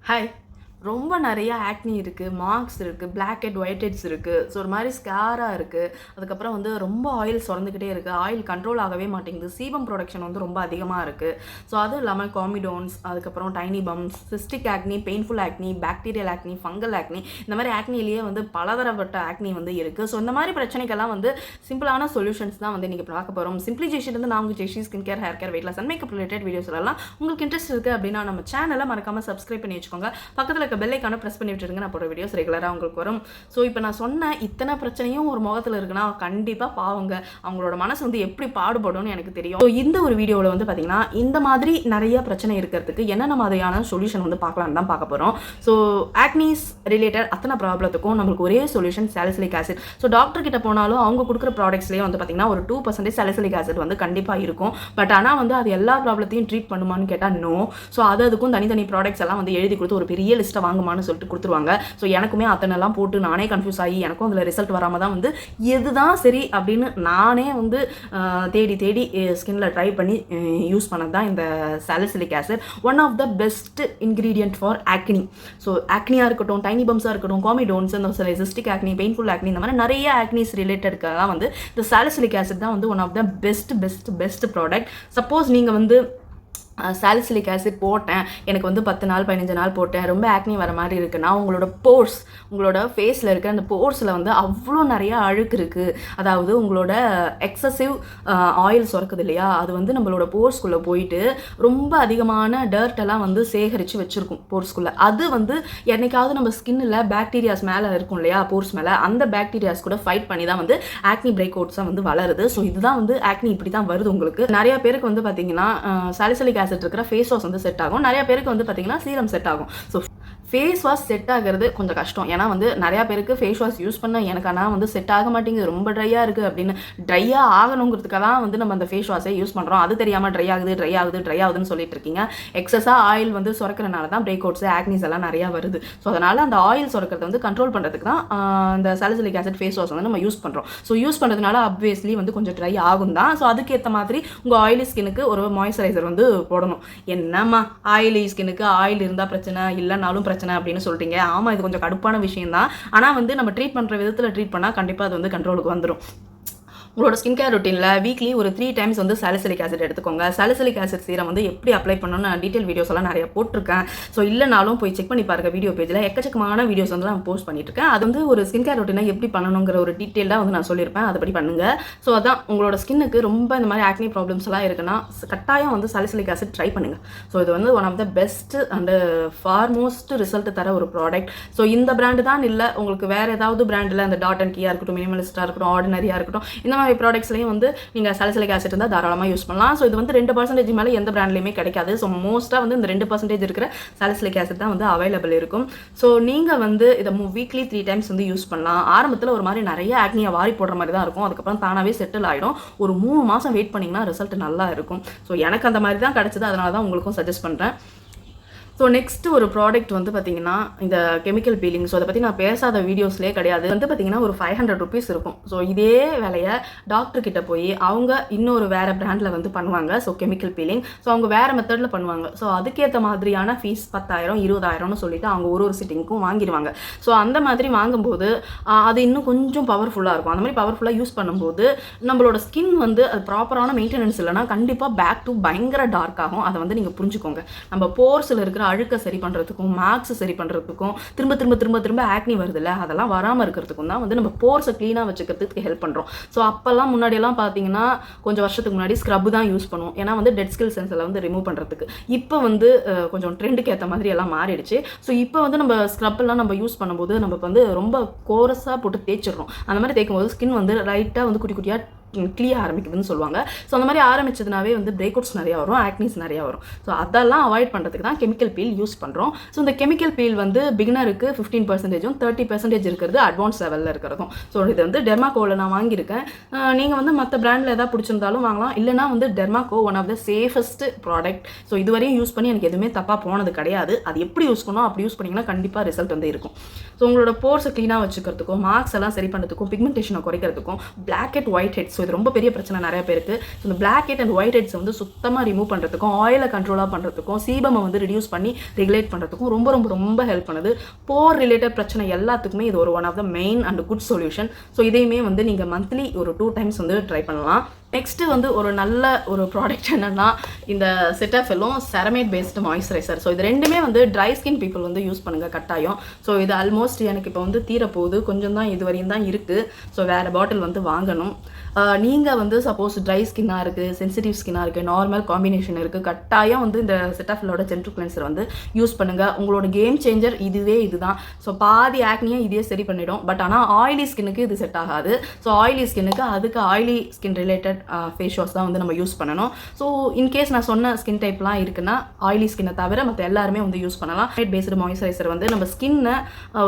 Hi. ரொம்ப நிறைய ஆக்னி இருக்குது, மார்க்ஸ் இருக்குது, பிளாக் ஹெட் ஒயிட் ஹெட்ஸ் இருக்குது. ஸோ ஒரு மாதிரி ஸ்கேராக இருக்குது. அதுக்கப்புறம் வந்து ரொம்ப ஆயில் சுரந்துக்கிட்டே இருக்குது, ஆயில் கண்ட்ரோல் ஆகவே மாட்டேங்குது, சீபம் ப்ரொடக்ஷன் வந்து ரொம்ப அதிகமாக இருக்குது. ஸோ அதுவும் இல்லாமல் காமிடோன்ஸ், அதுக்கப்புறம் டைனி பம்ஸ், சிஸ்டிக் ஆக்னி, பெயின்ஃபுல் ஆக்னி, பாக்டீரியல் ஆக்னி, ஃபங்கல் ஆக்னி, இந்த மாதிரி ஆக்னிலேயே வந்து பலதரப்பட்ட ஆக்னி வந்து இருக்குது. ஸோ இந்த மாதிரி பிரச்சனைக்கெல்லாம் வந்து சிம்பிளான சொல்யூஷன்ஸ் தான் வந்து நீங்கள் பார்க்க போகிறோம். சிம்பிளி ஜெஷி வந்து நான் உங்கள் Jeshi skin care, hair care, weight loss and makeup related videos எல்லாம் உங்களுக்கு இன்ட்ரெஸ்ட் இருக்குது அப்படின்னா நம்ம சேனலை மறக்காமல் சப்ஸ்கிரைப் பண்ணி வச்சுக்கோங்க. பக்கத்தில் பெல்லைக்கான ப்ரெஸ் பண்ணி விட்டுருங்க. நான் போகிற வீடியோஸ் ரெகுலராக உங்களுக்கு வரும். ஸோ இப்போ நான் சொன்ன இத்தனை பிரச்சனையும் ஒரு முகத்தில் இருக்குன்னா கண்டிப்பாக பாவங்க, அவங்களோட மனசு வந்து எப்படி பாடுபடும்னு எனக்கு தெரியும். ஸோ இந்த ஒரு வீடியோவில் வந்து பார்த்தீங்கன்னா இந்த மாதிரி நிறைய பிரச்சனை இருக்கிறதுக்கு என்னென்ன மாதிரியான சொல்யூஷன் வந்து பார்க்கலான்னு தான் பார்க்க போகிறோம். ஸோ ஆக்னிஸ் ரிலேட்டட் அத்தனை ப்ராப்ளத்துக்கும் நம்மளுக்கு ஒரே solution salicylic acid. So doctor கிட்ட போனாலும் அவங்க கொடுக்குற ப்ராடக்ட்ஸ்லேயே வந்து பார்த்தீங்கன்னா ஒரு 2% சாலிசிலிக் ஆசிட் வந்து கண்டிப்பாக இருக்கும். பட் ஆனால் வந்து அது எல்லா ப்ராப்ளத்தையும் ட்ரீட் பண்ணுமான்னு கேட்டால் நோ. ஸோ அதுக்கும் தனித்தனி ப்ராடக்ட்ஸ் எல்லாம் வந்து எழுதி கொடுத்து ஒரு பெரிய லிஸ்ட்டை வாங்குமான்னு சொல்லிட்டு கொடுத்துருவாங்க. ஸோ எனக்குமே அத்தனைலாம் போட்டு நானே கன்ஃபியூஸ் ஆகி எனக்கும் அதில் ரிசல்ட் வராமல் தான் வந்து எதுதான் சரி அப்படின்னு நானே வந்து தேடி தேடி ஸ்கின்ல ட்ரை பண்ணி யூஸ் பண்ணது தான் இந்த salicylic acid. One of the best ingredient for acne. So ஆக்னியாக இருக்கட்டும், டைனி பம்ஸாக இருக்கட்டும், காமிடோன்ஸ், இந்த சிஸ்டிக் ஆக்னி, பெயின்ஃபுல் ஆக்னி, இந்த மாதிரி நிறைய ஆக்னிஸ் ரிலேட்டடுக்கெல்லாம் வந்து இந்த சாலிசிலிக் ஆசிட் தான் வந்து one of the best product. Suppose நீங்கள் வந்து சாலிசிலிக் ஆசிட் போட்டேன், எனக்கு வந்து 10 நாள் 15 நாள் போட்டேன், ரொம்ப ஆக்னி வர மாதிரி இருக்குன்னா உங்களோட போர்ஸ், உங்களோட ஃபேஸில் இருக்கிற அந்த போர்ஸில் வந்து அவ்வளோ நிறைய அழுக்கு இருக்குது. அதாவது உங்களோட எக்ஸசிவ் ஆயில் சுரக்குது இல்லையா, அது வந்து நம்மளோட போர்ஸ்குள்ளே போயிட்டு ரொம்ப அதிகமான டர்ட்டெல்லாம் வந்து சேகரித்து வச்சுருக்கும் போர்ஸ்குள்ளே. அது வந்து என்னைக்காவது நம்ம ஸ்கின்னில் பாக்டீரியாஸ் மேலே இருக்கும் இல்லையா, போர்ஸ் மேலே, அந்த பாக்டீரியாஸ் கூட ஃபைட் பண்ணி தான் வந்து ஆக்னி பிரேக் அவுட்ஸாக வந்து வளருது. ஸோ இதுதான் வந்து ஆக்னி இப்படி தான் வருது உங்களுக்கு. நிறைய பேருக்கு வந்து பார்த்தீங்கன்னா சாலிசிலிக் ஆசிட் இருக்கிற ஃபேஸ் வாஷ் வந்து செட் ஆகும், நிறைய பேருக்கு வந்து பார்த்தீங்கன்னா சீரம் செட் ஆகும். ஸோ ஃபேஸ் வாஷ் செட் ஆகிறது கொஞ்சம் கஷ்டம். ஏன்னா வந்து நிறையா பேருக்கு ஃபேஸ் வாஷ் யூஸ் பண்ண எனக்கு ஆனால் வந்து செட் ஆக மாட்டேங்குது, ரொம்ப ட்ரையாக இருக்குது அப்படின்னு. ட்ரையாக ஆகணுங்கிறதுக்காக வந்து நம்ம அந்த ஃபேஸ் வாஷை யூஸ் பண்ணுறோம். அது தெரியாமல் ட்ரை ஆகுதுன்னு சொல்லிட்டு இருக்கீங்க. எக்ஸஸாக ஆயில் வந்து சுரக்கிறனால தான் பிரேக் அவுட்ஸ், ஆக்னிஸ் எல்லாம் நிறையா வருது. ஸோ அதனால் அந்த ஆயில் சுரக்கிறத வந்து கண்ட்ரோல் பண்ணுறதுக்கு தான் இந்த சாலிசிலிக் ஆசிட் ஃபேஸ் வாஷ் வந்து நம்ம யூஸ் பண்ணுறோம். ஸோ யூஸ் பண்ணுறதுனால அப்வியஸ்லி வந்து கொஞ்சம் ட்ரை ஆகும் தான். ஸோ அதுக்கேற்ற மாதிரி உங்கள் ஆயிலி ஸ்கின்னுக்கு ஒரு மாய்ஸ்சரைசர் வந்து போடணும். என்னம்மா ஆயிலி ஸ்கின்னுக்கு ஆயில் இருந்தால் பிரச்சனை, இல்லைனாலும் பிரச்சனை அப்படின்னு சொல்றீங்க. ஆமா, இது கொஞ்சம் கடுப்பான விஷயம் தான். ஆனா வந்து நம்ம ட்ரீட் பண்ற விதத்துல ட்ரீட் பண்ணா கண்டிப்பா அது வந்து கண்ட்ரோலுக்கு வந்துடும். உங்களோட ஸ்கின் கேர் ரொட்டீனில் வீக்லி ஒரு 3 times வந்து சாலிசிலிக் ஆசிட் எடுத்துக்கோங்க. சாலிசிலிக் ஆசிட் சீரம் வந்து எப்படி அப்ளை பண்ணணும்னு நான் டீட்டெயில் வீடியோஸ் எல்லாம் நிறைய போட்டிருக்கேன். ஸோ இல்லைனாலும் போய் செக் பண்ணி பாருங்க, வீடியோ பேஜில் எக்கச்சக்கமான வீடியோஸ் வந்து நான் போஸ்ட் பண்ணிட்டு இருக்கேன். அது வந்து ஒரு ஸ்கின் கேர் ரொட்டீனை எப்படி பண்ணணுங்கிற ஒரு டீட்டெயிலாக வந்து நான் சொல்லியிருப்பேன், அதுபடி பண்ணுங்க. ஸோ அதான் உங்களோட ஸ்கின்னுக்கு ரொம்ப இந்த மாதிரி ஆக்னி ப்ராப்ளம்ஸ் எல்லாம் இருக்குன்னா கட்டாயம் வந்து சாலிசிலிக் ஆசிட் ட்ரை பண்ணுங்க. ஸோ இது வந்து one of the best and foremost result தர ஒரு ப்ராடக்ட். ஸோ இந்த பிராண்டு தான் இல்லை, உங்களுக்கு வேற ஏதாவது பிராண்டில் அந்த டாட் அண்ட் கீயாக இருக்கட்டும், மினிமலிஸ்டாக இருக்கட்டும், ஆர்டினரியாக இருக்கட்டும், இந்த மாதிரி ப்ராடக்ட்ஸ்லையும் வந்து நீங்கள் சாலிசிலிக் ஆசிட் இருந்தால் தாராளமாக யூஸ் பண்ணலாம். ஸோ இது வந்து 2% மேலே எந்த பிராண்ட்லையுமே கிடைக்காது. ஸோ மோஸ்ட்டாக வந்து இந்த 2% இருக்கிற சாலிசிலிக் ஆசிட் தான் வந்து அவைலபிள் இருக்கும். ஸோ நீங்கள் வந்து இதை வீக்லி 3 times வந்து யூஸ் பண்ணலாம். ஆரம்பத்தில் ஒரு மாதிரி நிறைய ஆக்னியை வாரி போடுற மாதிரி தான் இருக்கும், அதுக்கப்புறம் தானாகவே செட்டில் ஆகிடும். ஒரு 3 மாதம் வெயிட் பண்ணிங்கன்னா ரிசல்ட் நல்லா இருக்கும். ஸோ எனக்கு அந்த மாதிரி தான் கிடச்சிது, அதனால தான் உங்களுக்கும் சஜஸ்ட் பண்ணுறேன். ஸோ நெக்ஸ்ட் ஒரு ப்ராடக்ட் வந்து பார்த்தீங்கன்னா இந்த கெமிக்கல் பீலிங். ஸோ அதை பற்றி நான் பேசாத வீடியோஸ்லேயே கிடையாது. வந்து பார்த்தீங்கன்னா ஒரு 500 rupees இருக்கும். ஸோ இதே வேலையை டாக்டர் கிட்ட போய் அவங்க இன்னொரு வேறு பிராண்டில் வந்து பண்ணுவாங்க. ஸோ கெமிக்கல் பீலிங், ஸோ அவங்க வேறு மெத்தடில் பண்ணுவாங்க. ஸோ அதுக்கேற்ற மாதிரியான ஃபீஸ் 10,000 20,000னு சொல்லிட்டு அவங்க ஒரு சிட்டிங்க்கும் வாங்கிடுவாங்க. ஸோ அந்த மாதிரி வாங்கும்போது அது இன்னும் கொஞ்சம் பவர்ஃபுல்லாக இருக்கும். அந்த மாதிரி பவர்ஃபுல்லாக யூஸ் பண்ணும்போது நம்மளோட ஸ்கின் வந்து அது ப்ராப்பரான மெயின்டெனன்ஸ் இல்லைனா கண்டிப்பாக பேக் டு பயங்கர டார்க் ஆகும். அதை வந்து நீங்கள் புரிஞ்சுக்கோங்க. நம்ம போர்ஸில் இருக்கிற அழுக்க சரி பண்ணுறதுக்கும், மார்க்ஸ் சரி பண்ணுறதுக்கும், திரும்ப ஆக்னி வருது இல்லை, அதெல்லாம் வராமல் இருக்கிறதுக்கும் தான் வந்து நம்ம போர்ஸை க்ளீனாக வச்சுக்கிறதுக்கு ஹெல்ப் பண்ணுறோம். ஸோ அப்போல்லாம் முன்னாடியெல்லாம் பார்த்தீங்கன்னா கொஞ்சம் வருஷத்துக்கு முன்னாடி ஸ்க்ரப் தான் யூஸ் பண்ணுவோம், ஏன்னா வந்து டெட் ஸ்கில் செல்ஸ் எல்லாம் வந்து ரிமூவ் பண்ணுறதுக்கு. இப்போ வந்து கொஞ்சம் ட்ரெண்டுக்கு ஏற்ற மாதிரி எல்லாம் மாறிடுச்சு. ஸோ இப்போ வந்து நம்ம ஸ்க்ரப்லாம் நம்ம யூஸ் பண்ணும்போது நம்ம வந்து ரொம்ப கோரஸாக போட்டு தேய்ச்சிடுறோம். அந்த மாதிரி தேய்க்கும்போது ஸ்கின் வந்து லைட்டாக வந்து குட்டி குட்டியாக கிளியாக ஆரம்பிக்குதுன்னு சொல்லுவாங்க. ஸோ அந்த மாதிரி ஆரம்பிச்சதுனாவே வந்து பிரேக் அவுட்ஸ் நிறையா வரும், ஆக்னிஸ் நிறையா வரும். ஸோ அதெல்லாம் அவாய்ட் பண்ணுறதுக்கு தான் கெமிக்கல் பீல் யூஸ் பண்ணுறோம். ஸோ இந்த கெமிக்கல் பீல் வந்து பிகினருக்கு 15%, 30% இருக்கிறது அட்வான்ஸ் லெவலில் இருக்கிறதும். ஸோ இது வந்து டெர்மாகோவில் நான் வாங்கியிருக்கேன். நீங்கள் வந்து மற்ற பிராண்டில் எதாவது பிடிச்சிருந்தாலும் வாங்கலாம், இல்லைனா வந்து Dermaco one of the safest product. So இதுவரையும் யூஸ் பண்ணி எனக்கு எதுவுமே தப்பாக போனது கிடையாது. அது எப்படி யூஸ் பண்ணணும், அப்படி யூஸ் பண்ணிங்கன்னா கண்டிப்பாக ரிசல்ட் வந்து இருக்கும். ஸோ உங்களோட போர்ஸை க்ளீனாக வச்சுக்கிறதுக்கும், மார்க்ஸ் எல்லாம் சரி பண்ணுறதுக்கும், பிக்மெண்டேஷனை குறைக்கிறதுக்கும், black head white head, so இது ரொம்ப பெரிய பிரச்சனை நிறைய பேருக்கு. ஸோ இந்த black head and white heads வந்து சுத்தமாக ரிமூவ் பண்ணுறதுக்கும், ஆயிலை கண்ட்ரோலாக பண்ணுறதுக்கும், சீபமை வந்து ரிடியூஸ் பண்ணி ரெகுலேட் பண்ணுறதுக்கும் ரொம்ப ரொம்ப ரொம்ப ஹெல்ப் பண்ணுது. போர் ரிலேட்டட் பிரச்சனை எல்லாத்துக்குமே இது ஒரு one of the main and good solution. So இதையுமே வந்து நீங்கள் மந்த்லி ஒரு 2 டைம்ஸ் வந்து ட்ரை பண்ணலாம். நெக்ஸ்ட்டு வந்து ஒரு நல்ல ஒரு ப்ராடக்ட் என்னென்னா இந்த செட்டாஃபிலும் செரமைட் பேஸ்டு மாய்ஸ்சரைசர். ஸோ இது ரெண்டுமே வந்து ட்ரை ஸ்கின் பீப்புள் வந்து யூஸ் பண்ணுங்கள் கட்டாயம். ஸோ இது ஆல்மோஸ்ட் எனக்கு இப்போ வந்து தீரப்போகுது, கொஞ்சம் தான் இது வரையும் தான் இருக்குது. ஸோ வேறு பாட்டில் வந்து வாங்கணும். நீங்கள் வந்து சப்போஸ் ட்ரை ஸ்கின்னாக இருக்குது, சென்சிட்டிவ் ஸ்கின்னாக இருக்குது, நார்மல் காம்பினேஷன் இருக்குது, கட்டாயம் வந்து இந்த செட்டாஃபிலோட ஜென்டில் கிளென்சர் வந்து யூஸ் பண்ணுங்கள். உங்களோட கேம் சேஞ்சர் இதுதான். ஸோ பாதி ஆக்னியை இதே சரி பண்ணிடும். பட் ஆனால் ஆயிலி ஸ்கின்னுக்கு இது செட் ஆகாது. ஸோ ஆயிலி ஸ்கின்னுக்கு அதுக்கு oily skin related face wash தான் வந்து நம்ம யூஸ் பண்ணணும். ஸோ இன்கேஸ் நான் சொன்ன ஸ்கின் டைப்லாம் இருக்குன்னா ஆயிலி ஸ்கின்னை தவிர மற்ற எல்லாருமே வந்து யூஸ் பண்ணலாம். ஹைட் பேஸ்டு மாய்ஸ்சரைசர் வந்து நம்ம ஸ்கின்னை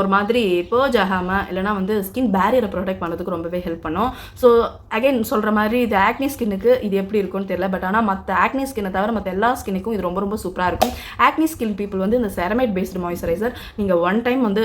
ஒரு மாதிரி பர்ஜ் ஆகாமல் இல்லைனா வந்து ஸ்கின் பேரியரை ப்ரொடெக்ட் பண்ணுறதுக்கு ரொம்பவே ஹெல்ப் பண்ணும். ஸோ அகைன் சொல்கிற மாதிரி இது ஆக்னி ஸ்கின்னுக்கு இது எப்படி இருக்கும்னு தெரியல. பட் ஆனால் மற்ற ஆக்னி ஸ்கின்னை தவிர மற்ற எல்லா ஸ்கின்னுக்கும் இது ரொம்ப ரொம்ப சூப்பராக இருக்கும். ஆக்னி ஸ்கின் பீப்புள் வந்து இந்த செரமைட் பேஸ்டு மாய்ஸ்சரைசர் நீங்கள் 1 டைம் வந்து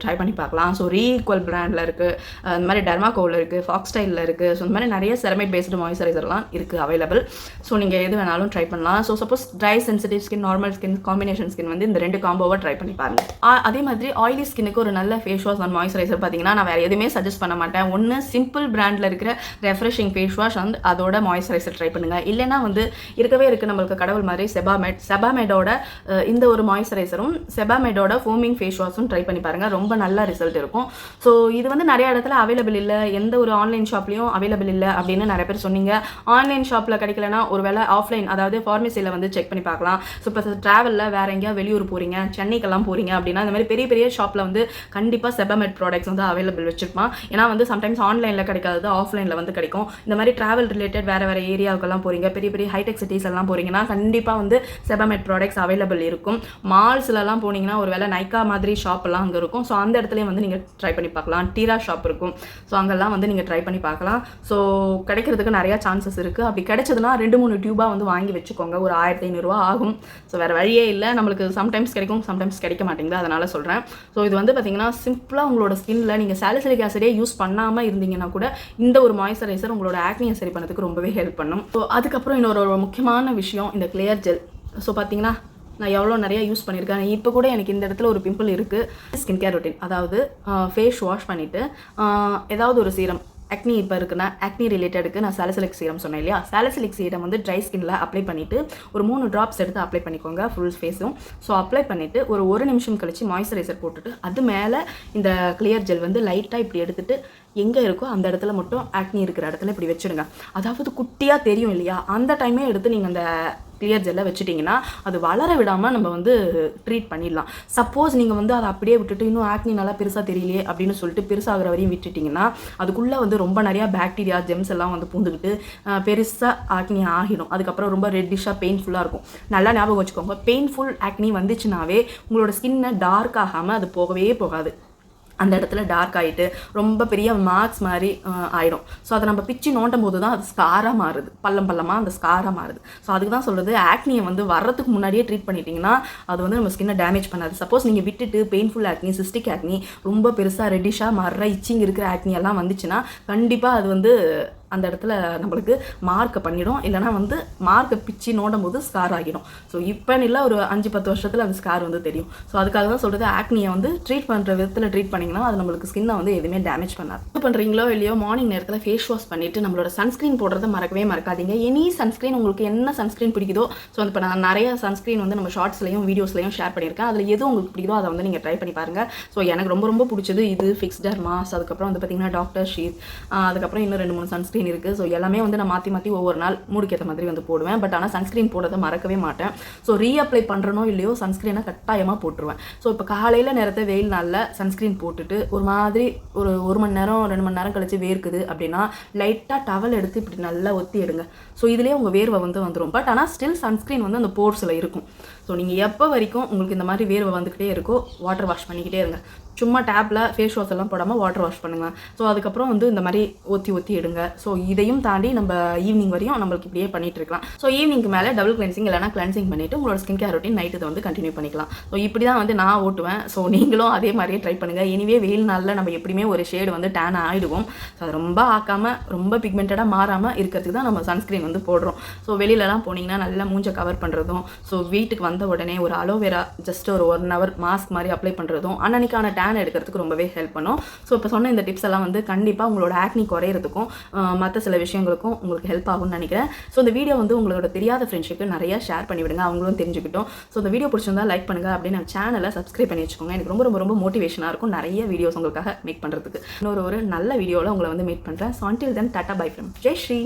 ட்ரை பண்ணி பார்க்கலாம். ஸோ ரீஈக்குவல் பிராண்டில் இருக்குது, இந்த மாதிரி டெர்மாகோவில் இருக்குது, ஃபாக்ஸ் ஸ்டைலில் இருக்குது. ஸோ இந்த மாதிரி நிறைய செரமைட் பேஸ்டு மாய்ஸ்சரைசர்லாம் இருக்குது அவைலபிள். ஸோ நீங்கள் எது வேணாலும் ட்ரை பண்ணலாம். So suppose try sensitive skin, normal skin, combination skin வந்து இந்த 2 காம்போவாக ட்ரை பண்ணி பாருங்கள். அதே மாதிரி ஆயிலி ஸ்கின்னுக்கு ஒரு நல்ல ஃபேஸ் வாஷ் அண்ட் மாய்ஸ்சரைசர் பார்த்தீங்கன்னா நான் வேறு எதுவுமே சஜஸ்ட் பண்ண மாட்டேன். ஒன்று சிம்பிள் பிராண்டில் இருக்கிற ரெஃப்ரெஷிங் ஃபேஸ் வாஷ் அண்ட் அதோட மாய்ஸ்சரைசர் ட்ரை பண்ணுங்கள். இல்லைனா வந்து இருக்கவே இருக்குது நம்மளுக்கு கடவுள் மாதிரி செபாமெடோட இந்த ஒரு மாய்ஸ்சரைசரும் செபாமெடோட ஃபோமிங் ஃபேஸ் வாஷும் ட்ரை பண்ணி பாருங்கள். ரொம்ப நல்ல ரிசல்ட் இருக்கும். ஸோ இது வந்து நிறைய இடத்துல அவைலபிள் இல்லை, எந்த ஒரு ஆன்லைன் ஷாப்லேயும் அவைலபிள் இல்லை அப்படின்னு நிறைய பேர் சொன்னீங்க. ஆன்லைன் ஷாப்பில் கிடைக்கலனா ஒரு வேளை ஆஃப்லைன் அதாவது ஃபார்மசியில் வந்து செக் பண்ணி பார்க்கலாம். ஸோ இப்போ ட்ராவலில் வேறு எங்கேயா வெளியூர் போகிறீங்க, சென்னைக்கெல்லாம் போகிறீங்க அப்படின்னா இந்த மாதிரி பெரிய பெரிய ஷாப்பில் வந்து கண்டிப்பாக செபாமெட் ப்ராடக்ட்ஸ் வந்து அவைலபிள் வச்சுருப்பான். ஏன்னா வந்து சம்டைம்ஸ் ஆன்லைனில் கிடைக்காது, ஆஃப்லைனில் வந்து கிடைக்கும். இந்த மாதிரி ட்ராவல் ரிலேட்டட் வேறு ஏரியாவுக்கெல்லாம் போகிறீங்க, பெரிய பெரிய ஹைடெக் சிட்டிஸ் எல்லாம் போகிறீங்கன்னா கண்டிப்பாக வந்து செபாமெட் ப்ராடக்ட்ஸ் அவைலபிள் இருக்கும். மால்ஸ்லலாம் போனீங்கன்னா ஒரு வேளை நைக்கா மாதிரி ஷாப்லாம் அங்கே இருக்கும். ஸோ அந்த இடத்துலையும் வந்து நீங்கள் ட்ரை பண்ணி பார்க்கலாம். டீரா ஷாப் இருக்கும். ஸோ அங்கெல்லாம் வந்து நீங்கள் ட்ரை பண்ணி பார்க்கலாம். ஸோ கிடைக்கிறதுக்கு நிறையா சான்சஸ் இருக்குது. அப்படி கிடைச்சதுன்னா 2-3 டியூபாக வந்து வாங்கி வச்சுக்கோங்க. ஒரு 1500 ரூபா ஆகும். ஸோ வேறு வழியே இல்லை, நம்மளுக்கு சம்டைம்ஸ் கிடைக்கும், சம்டைம்ஸ் கிடைக்க மாட்டேங்குது, அதனால் சொல்கிறேன். ஸோ இது வந்து பார்த்திங்கன்னா சிம்பிளாக உங்களோட ஸ்கின்னில் நீங்கள் சாலிசிலிக் ஆசிடே யூஸ் பண்ணாமல் இருந்தீங்கன்னா கூட இந்த ஒரு மாய்ஸ்சரைசர் உங்களோட ஆக்னியை சரி பண்ணதுக்கு ரொம்பவே ஹெல்ப் பண்ணும். ஸோ அதுக்கப்புறம் இன்னொரு முக்கியமான விஷயம் இந்த கிளியர் ஜெல். ஸோ பார்த்தீங்கன்னா நான் எவ்வளோ நிறையா யூஸ் பண்ணியிருக்கேன். இப்போ கூட எனக்கு இந்த இடத்துல ஒரு பிம்பிள் இருக்குது. ஸ்கின் கேர் ரொட்டீன் அதாவது ஃபேஸ் வாஷ் பண்ணிவிட்டு ஏதாவது ஒரு சீரம் ஆக்னி இப்போ இருக்குன்னா ஆக்னி ரிலேட்டடுக்கு நான் சாலிசிலிக் சீரம் சொன்னேன் இல்லையா, சாலிசிலிக் சீரம் வந்து ட்ரை ஸ்கின்ல அப்ளை பண்ணிவிட்டு ஒரு 3 ட்ராப்ஸ் எடுத்து அப்ளை பண்ணிக்கோங்க ஃபுல் ஃபேஸும். ஸோ அப்ளை பண்ணிவிட்டு ஒரு 1 நிமிஷம் கழித்து மாய்ஸ்சரைசர் போட்டுட்டு அது மேலே இந்த கிளியர் ஜெல் வந்து லைட்டாக இப்படி எடுத்துகிட்டு எங்கே இருக்கோ அந்த இடத்துல மட்டும் ஆக்னி இருக்கிற இடத்துல இப்படி வச்சுடுங்க. அதாவது குட்டியாக தெரியும் இல்லையா, அந்த டைமே எடுத்து நீங்கள் அந்த கிளியர் ஜெல்லை வச்சுட்டிங்கன்னா அது வளர விடாமல் நம்ம வந்து ட்ரீட் பண்ணிடலாம். சப்போஸ் நீங்கள் வந்து அதை அப்படியே விட்டுட்டு இன்னும் ஆக்னி நல்லா பெருசாக தெரியலையே அப்படின்னு சொல்லிட்டு பெருசாகிற வரையும் விட்டுட்டிங்கன்னா அதுக்குள்ளே வந்து ரொம்ப நிறையா பாக்டீரியா ஜெம்ஸ் எல்லாம் வந்து பூந்துக்கிட்டு பெருசாக ஆக்னி ஆகிடும். அதுக்கப்புறம் ரொம்ப ரெட்டிஷாக பெயின்ஃபுல்லாக இருக்கும். நல்லா ஞாபகம் வச்சுக்கோங்க, பெயின்ஃபுல் ஆக்னி வந்துச்சுனாவே உங்களோட ஸ்கின்னை டார்க் ஆகாமல் அது போகவே போகாது. அந்த இடத்துல டார்க் ஆகிட்டு ரொம்ப பெரிய மார்க்ஸ் மாதிரி ஆகிடும். ஸோ அதை நம்ம பிச்சு நோண்டும் போது தான் அது ஸ்காராக மாறுது, பள்ளமாக அந்த ஸ்காராக மாறுது. ஸோ அதுக்கு தான் சொல்கிறது ஆக்னியை வந்து வர்றதுக்கு முன்னாடியே ட்ரீட் பண்ணிட்டீங்கன்னா அது வந்து நம்ம ஸ்கின்னை டேமேஜ் பண்ணாது. சப்போஸ் நீங்கள் விட்டுட்டு பெயின்ஃபுல் ஆக்னி, சிஸ்டிக் ஆக்னி, ரொம்ப பெருசாக ரெட்டிஷாக மாறுற இச்சிங் இருக்கிற ஆக்னி எல்லாம் வந்துச்சுன்னா கண்டிப்பாக அது வந்து அந்த இடத்துல நம்மளுக்கு மார்க்கை பண்ணிடும். இல்லைனா வந்து மார்க்கை பிச்சு நோண்டும் போது ஸ்கார் ஆகிடும். ஸோ இப்போ இல்லை ஒரு 5-10 வருஷத்தில் அந்த ஸ்கார் வந்து தெரியும். ஸோ அதுக்காக தான் சொல்கிறது ஆக்னியை வந்து ட்ரீட் பண்ணுற விதத்தில் ட்ரீட் பண்ணிங்கன்னா அது நம்மளுக்கு ஸ்கின்னை வந்து எதுவுமே டேமேஜ் பண்ணாது. இது பண்ணுறீங்களோ இல்லையோ மார்னிங் நேரத்தில் ஃபேஸ் வாஷ் பண்ணிவிட்டு நம்மளோட சன்ஸ்க்ரீன் போடுறத மறக்கவே மறக்காதீங்க. எனி சன்ஸ்க்ரீன் உங்களுக்கு என்ன சன்ஸ்க்ரீன் பிடிக்குதோ, ஸோ இப்போ நான் நிறைய சன்ஸ்க்ரீன் வந்து நம்ம ஷார்ட்ஸ்லையும் வீடியோஸ்லையும் ஷேர் பண்ணியிருக்கேன். அதில் எது உங்களுக்கு பிடிக்குதோ அதை வந்து நீங்கள் ட்ரை பண்ணி பாருங்கள். ஸோ எனக்கு ரொம்ப ரொம்ப பிடிச்சது இது ஃபிக்ஸ்டர் மாஸ், அதுக்கப்புறம் வந்து பார்த்திங்கன்னா டாக்டர் ஷீத், அதுக்கப்புறம் இன்னும் 2-3 சன்ஸ்க்ரீன் இருக்குது. ஸோ எல்லாமே வந்து நான் மாற்றி ஒவ்வொரு நாள் மூடுக்கேற்ற மாதிரி வந்து போடுவேன். பட் ஆனால் சன்ஸ்க்ரீன் போடுறதை மறக்கவே மாட்டேன். ஸோ ரீஅப்ளை பண்ணுறனோ இல்லையோ சன்ஸ்க்ரீனை கட்டாயமாக போட்டுருவேன். ஸோ இப்போ காலையில் நேரத்தை வெயில் நாளில் சன்ஸ்க்ரீன் போட்டுட்டு ஒரு மாதிரி ஒரு 1 மணி நேரம் 2 மணி நேரம் கழிச்சு வேர்க்குது அப்படின்னா லைட்டாக டவல் எடுத்து இப்படி நல்லா ஒத்தி எடுங்க. ஸோ இதுலேயே உங்கள் வேர்வை வந்து வந்துடும். பட் ஆனால் ஸ்டில் சன்ஸ்க்ரீன் வந்து அந்த போர்ஸில் இருக்கும். ஸோ நீங்கள் எப்போ வரைக்கும் உங்களுக்கு இந்த மாதிரி வேர்வை வந்துக்கிட்டே இருக்கோ வாட்டர் வாஷ் பண்ணிக்கிட்டே இருங்க. சும்மா டேப்பில் ஃபேஸ் வாஷ் எல்லாம் போடாமல் வாட்டர் வாஷ் பண்ணுங்கள். ஸோ அதுக்கப்புறம் வந்து இந்த மாதிரி ஊற்றி எடுங்க. ஸோ இதையும் தாண்டி நம்ம ஈவினிங் வரையும் நம்மளுக்கு இப்படியே பண்ணிட்டு இருக்கலாம். ஸோ ஈவினிங்க்கு மேலே டபுள் கிளென்சிங் இல்லைனா கிளென்சிங் பண்ணிவிட்டு உங்களோட ஸ்கின் கேர் ரொட்டீன் நைட்டு இதை வந்து கண்டினியூ பண்ணிக்கலாம். ஸோ இப்படி தான் வந்து நான் ஓட்டுவேன். ஸோ நீங்களும் அதே மாதிரியே ட்ரை பண்ணுங்கள். எனிவே வெயில் நாளில் நம்ம எப்படியுமே ஒரு ஷேடு வந்து டேன் ஆகிடுவோம். ஸோ அது ரொம்ப ஆக்காமல் ரொம்ப பிக்மெண்டடாக மாறாமல் இருக்கிறதுக்கு தான் நம்ம சன்ஸ்க்ரீன் வந்து போடுறோம். ஸோ வெளியிலலாம் போனீங்கன்னா நல்லா மூஞ்சை கவர் பண்ணுறதும், ஸோ வீட்டுக்கு வந்த உடனே ஒரு அலோவேரா ஜஸ்ட் ஒரு 1 hour மாஸ்க் மாதிரி அப்ளை பண்ணுறதும் அன்னன்னைக்கான டேன் எடுக்கிறதுக்கு ரொம்பவே ஹெல்ப் பண்ணும். ஸோ இப்போ சொன்ன இந்த டிப்ஸ் எல்லாம் வந்து கண்டிப்பாக உங்களோட ஆக்னி குறையிறதுக்கும் மற்ற சில விஷயங்களுக்கும் உங்களுக்கு ஹெல்ப் ஆகும்னு நினைக்கிறேன். ஸோ இந்த வீடியோ வந்து உங்களோட தெரியாத ஃப்ரெண்ட்ஷிப்பு நிறையா ஷேர் பண்ணிவிடுங்க, அவங்களும் தெரிஞ்சுக்கிட்டோம். ஸோ இந்த வீடியோ பிடிச்சிருந்தா லைக் பண்ணுங்கள், அப்படின்னு நம்ம சேனலை சப்ஸ்கிரைப் பண்ணி வச்சுக்கோங்க. எனக்கு ரொம்ப ரொம்ப ரொம்ப மோட்டிவேஷனாக இருக்கும் நிறைய வீடியோஸ் உங்களுக்காக மேக் பண்ணுறதுக்கு. இன்னொரு நல்ல வீடியோவில் உங்களை வந்து மீட் பண்ணுறேன். So until then tata bye from Jai Sri.